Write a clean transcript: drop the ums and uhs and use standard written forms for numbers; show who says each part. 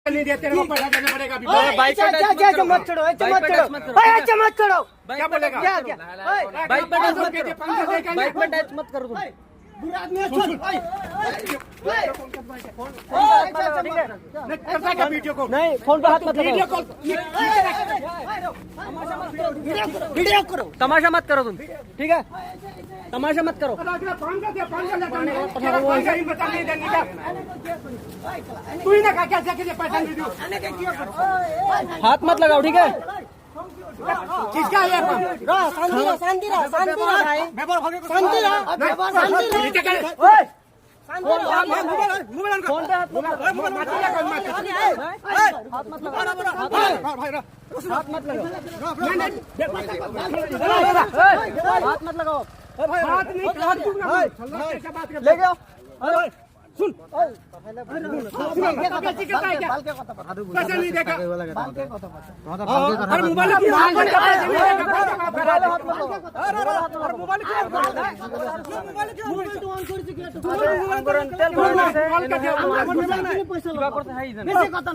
Speaker 1: नहीं दिया तेरे को पैसा देना पड़ेगा अभी।
Speaker 2: बाइक पे मत चढ़ो, ऐसे मत चढ़ो।
Speaker 1: क्या बोलेगा?
Speaker 2: बाइक पे टच मत करो, बाइक पे टच मत करो तुम।
Speaker 1: बुरा आदमी है, सुन। वीडियो कॉल
Speaker 2: नहीं, फोन पे हाथ मत
Speaker 1: वीडियो
Speaker 2: लगाओ,
Speaker 1: कॉल वीडियो करो।
Speaker 2: तमाशा मत करो तुम, ठीक है? तमाशा मत करो।
Speaker 1: तू ही ना क्या पैसा नहीं दूँ।
Speaker 2: हाथ मत लगाओ, ठीक है?
Speaker 1: किसका है
Speaker 2: शांति रहा भाई, फोन पे हाथ मत लगाओ, हाथ मत लगाओ, हाथ मत लगाओ। ले गया
Speaker 1: सुन पैसा नहीं देगा। अरे मोबाइल
Speaker 2: मोबाइल